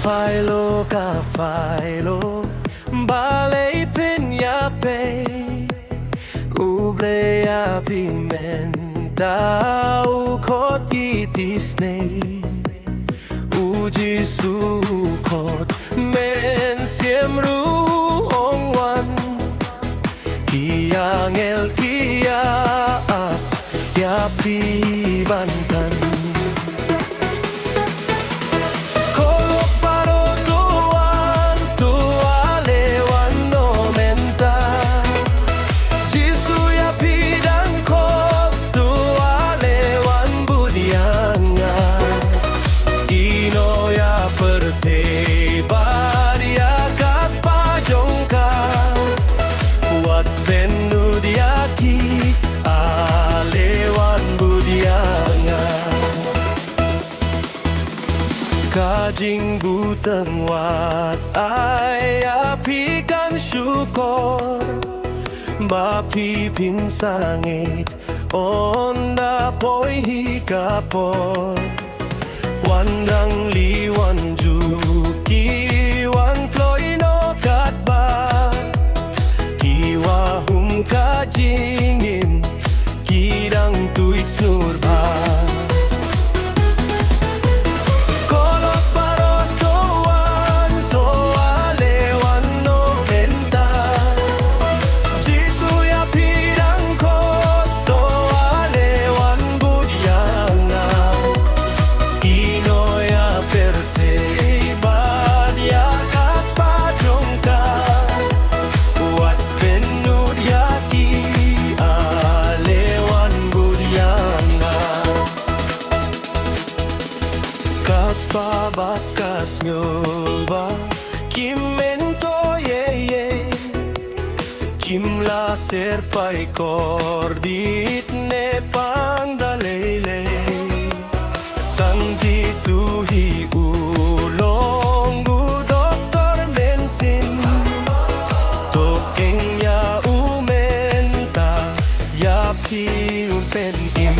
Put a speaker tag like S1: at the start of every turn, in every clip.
S1: Philo ka Philo Balay penyape Ublea pimenta Ukot itisnei Uji sukot Men siemru ongwan Kiangel kia Yapi bantan Kajing butang wat ay apikan syukur Bapi pinsangit onda poy hikapor Wandang liwan juki wan ploy no katba Kiwa hum kajingin kidang tuit snurba Bakas nyoba Kimento ye Kim la serpai kordit ne pandalele Tangji suhi ulong doktor bensin Tokeng ya umenta Ya pi umpen im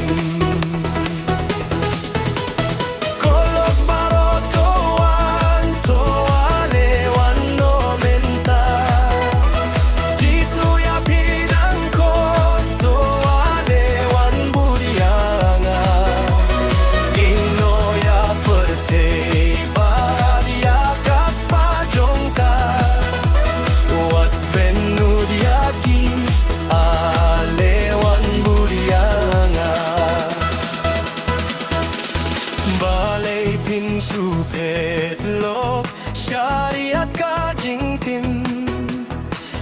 S1: Balay pinsu petlok syariat kajing tim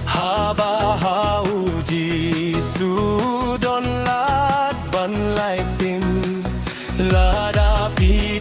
S1: Haba hauji sudon lat ban lai pim Lada pi